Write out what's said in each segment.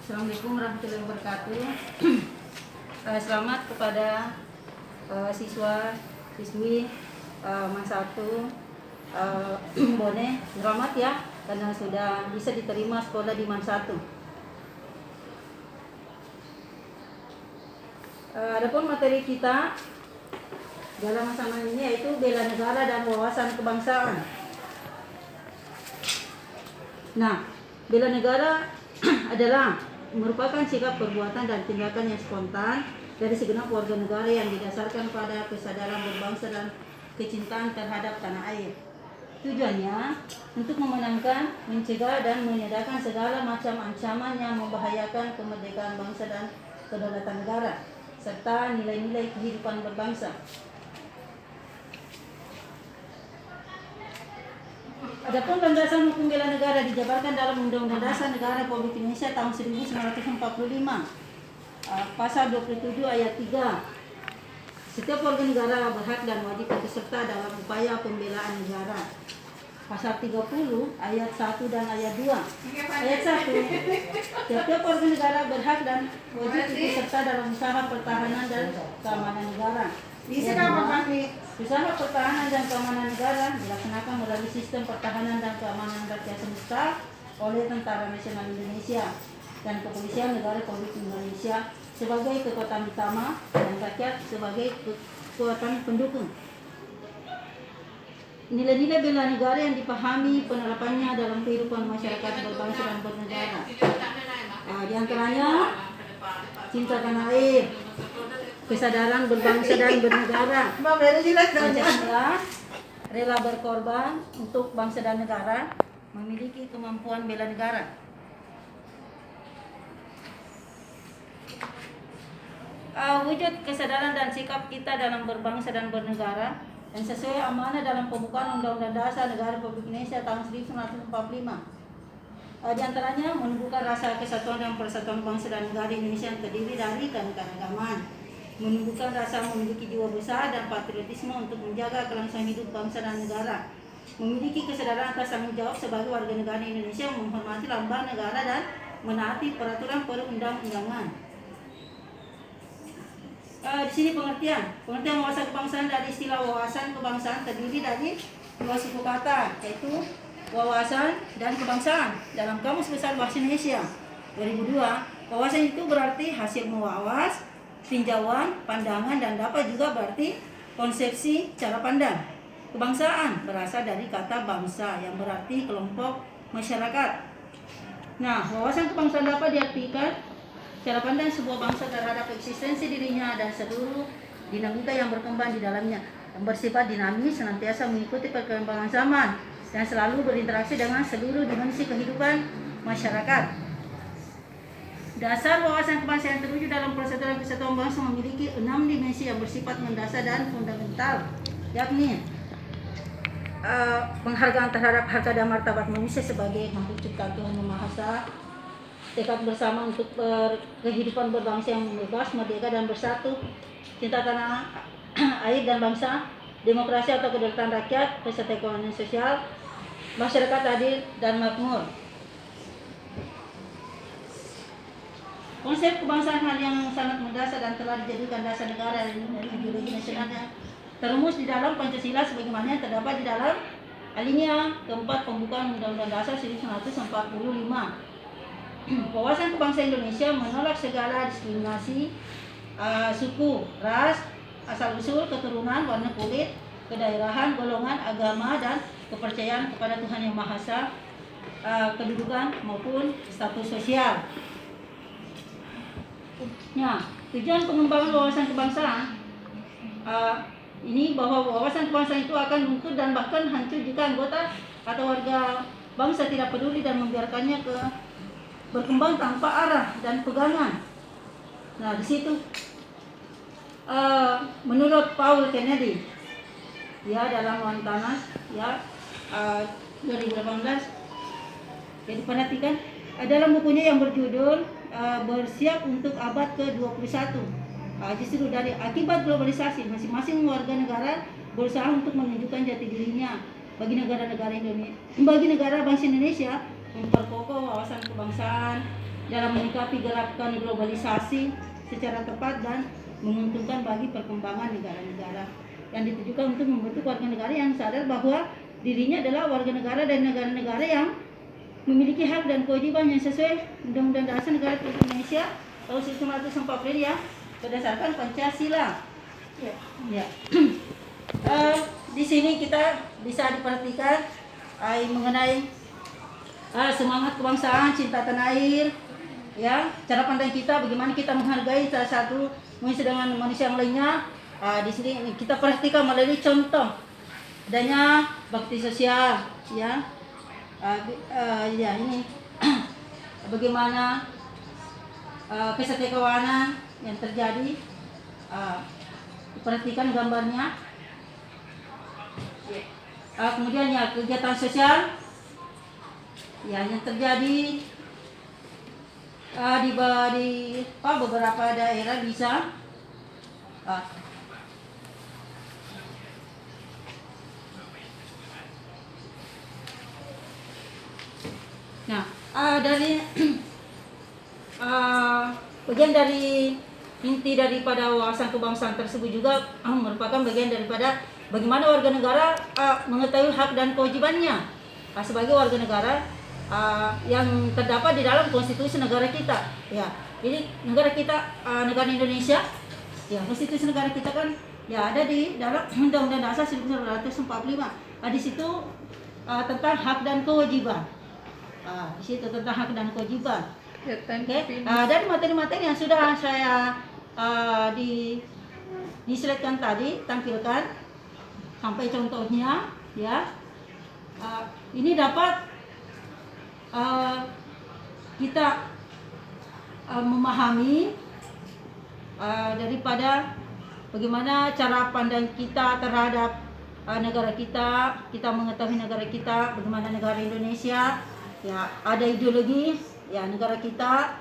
Assalamualaikum warahmatullahi wabarakatuh. Selamat kepada siswa, siswi MAN 1 Bone. Selamat ya, karena sudah bisa diterima sekolah di MAN 1. Adapun materi kita dalam masa ini yaitu bela negara dan wawasan kebangsaan. Nah, bela negara adalah merupakan sikap perbuatan dan tindakan yang spontan dari segenap warga negara yang didasarkan pada kesadaran berbangsa dan kecintaan terhadap tanah air. Tujuannya untuk memenangkan, mencegah dan menyadarkan segala macam ancaman yang membahayakan kemerdekaan bangsa dan kedaulatan negara serta nilai-nilai kehidupan berbangsa. Adapun landasan hukum bela negara dijabarkan dalam Undang-Undang Dasar Negara Republik Indonesia tahun 1945, pasal 27 ayat 3. Setiap warga negara berhak dan wajib ikut serta dalam upaya pembelaan negara. Pasal 30 ayat 1 dan ayat 2. Ayat 1. Setiap warga negara berhak dan wajib ikut serta dalam usaha pertahanan dan keamanan negara. Usaha pertahanan dan keamanan negara dilaksanakan melalui sistem pertahanan dan keamanan rakyat semesta oleh Tentara Nasional Indonesia dan Kepolisian Negara Republik Indonesia sebagai kekuatan utama dan rakyat sebagai kekuatan pendukung. Nilai-nilai bela negara yang dipahami penerapannya dalam kehidupan masyarakat berbangsa dan bernegara. Di antaranya cinta tanah air, kesadaran berbangsa dan bernegara, Pancasila, rela berkorban untuk bangsa dan negara, memiliki kemampuan bela negara. Wujud kesadaran dan sikap kita dalam berbangsa dan bernegara dan sesuai amanah dalam pembukaan Undang-Undang Dasar Negara Republik Indonesia tahun 1945. Di antaranya menumbuhkan rasa kesatuan dan persatuan bangsa dan negara Indonesia yang terdiri dari keanekaragaman, menumbuhkan rasa memiliki jiwa besar dan patriotisme untuk menjaga kelangsungan hidup bangsa dan negara, memiliki kesadaran atas tanggung jawab sebagai warga negara Indonesia, menghormati lambang negara dan menaati peraturan perundang-undangan. Di sini pengertian wawasan kebangsaan dari istilah wawasan kebangsaan terdiri dari dua suku kata, yaitu wawasan dan kebangsaan dalam Kamus Besar Bahasa Indonesia 2002. Wawasan itu berarti hasil mewawas, tinjauan, pandangan, dan dapat juga berarti konsepsi, cara pandang. Kebangsaan berasal dari kata bangsa yang berarti kelompok masyarakat. Nah, wawasan kebangsaan dapat diartikan cara pandang sebuah bangsa terhadap eksistensi dirinya dan seluruh dinamika yang berkembang di dalamnya, yang bersifat dinamis, senantiasa mengikuti perkembangan zaman dan selalu berinteraksi dengan seluruh dimensi kehidupan masyarakat. Dasar wawasan kebangsaan yang terwujud dalam persatuan kesatuan bangsa memiliki 6 dimensi yang bersifat mendasar dan fundamental, yakni penghargaan terhadap harkat dan martabat manusia sebagai makhluk ciptaan Tuhan Yang Maha Esa, tekad bersama untuk kehidupan berbangsa yang bebas, merdeka dan bersatu, cinta tanah air dan bangsa, demokrasi atau kedaulatan rakyat, beserta ekonomi sosial, masyarakat adil dan makmur. Konsep kebangsaan hal yang sangat mendasar dan telah dijadikan dasar negara dan ideologi nasionalnya terumus di dalam Pancasila sebagaimana yang terdapat di dalam alinea keempat pembukaan Undang-Undang Dasar 1945. Wawasan kebangsaan Indonesia menolak segala diskriminasi suku, ras, asal-usul, keturunan, warna kulit, kedaerahan, golongan, agama, dan kepercayaan kepada Tuhan Yang Maha Esa, kedudukan maupun status sosial. Nah, tujuan pengembangan wawasan kebangsaan ini bahwa wawasan kebangsaan itu akan luntur dan bahkan hancur jika anggota atau warga bangsa tidak peduli dan membiarkannya berkembang tanpa arah dan pegangan. Nah, di situ menurut Paul Kennedy ya dalam Montana ya 2018 jadi perhatikan dalam bukunya yang berjudul Bersiap untuk Abad ke-21. Justru dari akibat globalisasi masing-masing warga negara berusaha untuk menunjukkan jati dirinya. Bagi negara bangsa Indonesia memperkokoh wawasan kebangsaan dalam menyikapi gerakan globalisasi secara tepat dan menguntungkan bagi perkembangan negara-negara, yang ditujukan untuk membentuk warga negara yang sadar bahwa dirinya adalah warga negara dan negara-negara yang memiliki hak dan kewajiban yang sesuai Undang-Undang Dasar Negara Republik Indonesia tahun 1945 ya, berdasarkan Pancasila. Ya. Di sini kita bisa diperhatikan mengenai semangat kebangsaan, cinta tanah air, ya, cara pandang kita, bagaimana kita menghargai salah satu manusia dengan manusia yang lainnya. Di sini kita perhatikan melalui contoh adanya bakti sosial, ya, ya ini bagaimana kesetiakawanan yang terjadi. Perhatikan gambarnya. Kemudian ya kegiatan sosial ya yang terjadi di beberapa daerah bisa dari bagian dari inti daripada wawasan kebangsaan tersebut juga merupakan bagian daripada bagaimana warga negara mengetahui hak dan kewajibannya sebagai warga negara yang terdapat di dalam konstitusi negara kita. Ya, jadi negara kita, negara Indonesia, ya konstitusi negara kita kan ya ada di dalam Undang-Undang Dasar 1945. Di situ tentang hak dan kewajiban. Di situ tentang hak dan kewajiban. Okay. Dan materi-materi yang sudah saya di slide-kan tadi tampilkan sampai contohnya, ya, ini dapat kita memahami daripada bagaimana cara pandang kita terhadap negara kita. Kita mengetahui negara kita, bagaimana negara Indonesia, ya, ada ideologi ya negara kita,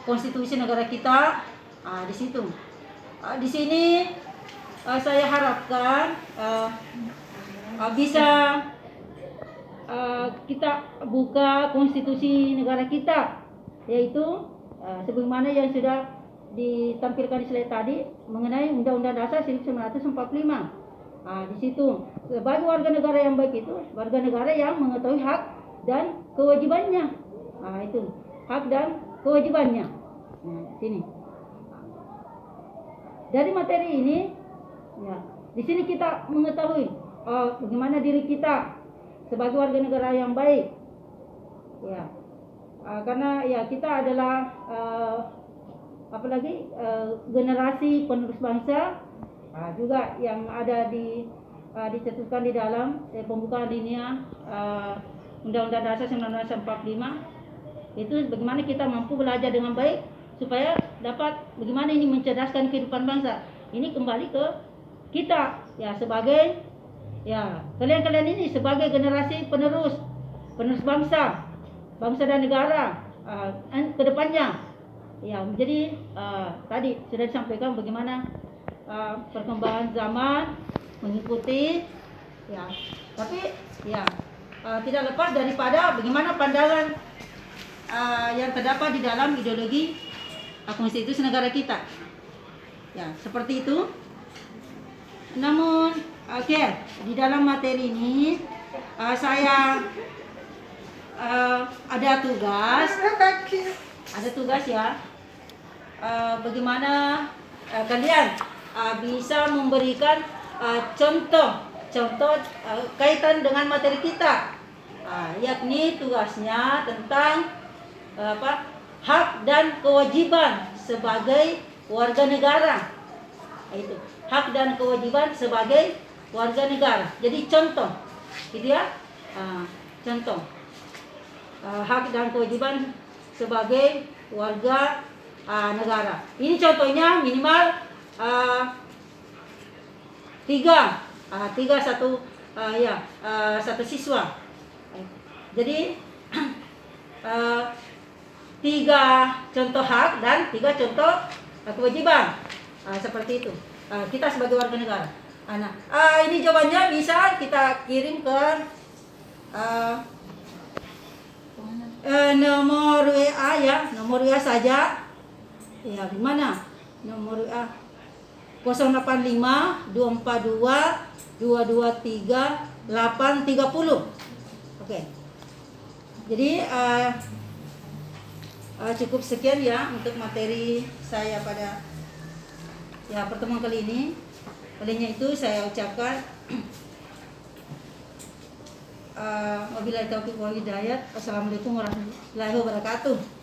konstitusi negara kita, di situ. Di sini saya harapkan bisa kita buka konstitusi negara kita, yaitu sebagaimana yang sudah ditampilkan di slide tadi mengenai Undang-Undang Dasar 1945. Di situ sebagai warga negara yang baik itu warga negara yang mengetahui hak dan kewajibannya. Itu hak dan kewajibannya. Sini. Dari materi ini, ya, di sini kita mengetahui bagaimana diri kita sebagai warga negara yang baik, ya, karena ya kita adalah apalagi generasi penerus bangsa, juga yang ada dicetuskan di dalam pembukaan dunia Undang-Undang Dasar 1945. Itu bagaimana kita mampu belajar dengan baik supaya dapat bagaimana ini mencerdaskan kehidupan bangsa. Ini kembali ke kita ya sebagai ya kalian ini sebagai generasi penerus bangsa dan negara ke depannya. Ya, jadi tadi sudah disampaikan bagaimana perkembangan zaman mengikuti ya, tapi ya tidak lepas daripada bagaimana pandangan yang terdapat di dalam ideologi konstitusi negara kita. Ya, seperti itu. Namun, di dalam materi ini saya ada tugas ya. Bagaimana kalian bisa memberikan contoh kaitan dengan materi kita, yakni tugasnya tentang hak dan kewajiban sebagai warga negara. Itu hak dan kewajiban sebagai warga negara. Jadi contoh, gitu ya, contoh hak dan kewajiban sebagai warga negara. Ini contohnya minimal tiga satu siswa. Jadi 3 contoh hak dan 3 contoh kewajiban. Seperti itu. Kita sebagai warga negara. Ini jawabannya bisa kita kirim ke nomor WA ya, nomor WA saja. Ya, gimana? Nomor WA 085 242 223 830. Oke. Jadi cukup sekian ya untuk materi saya pada ya pertemuan kali ini. Olehnya itu saya ucapkan wabillahi taufiq wal hidayah. Assalamualaikum warahmatullahi wabarakatuh.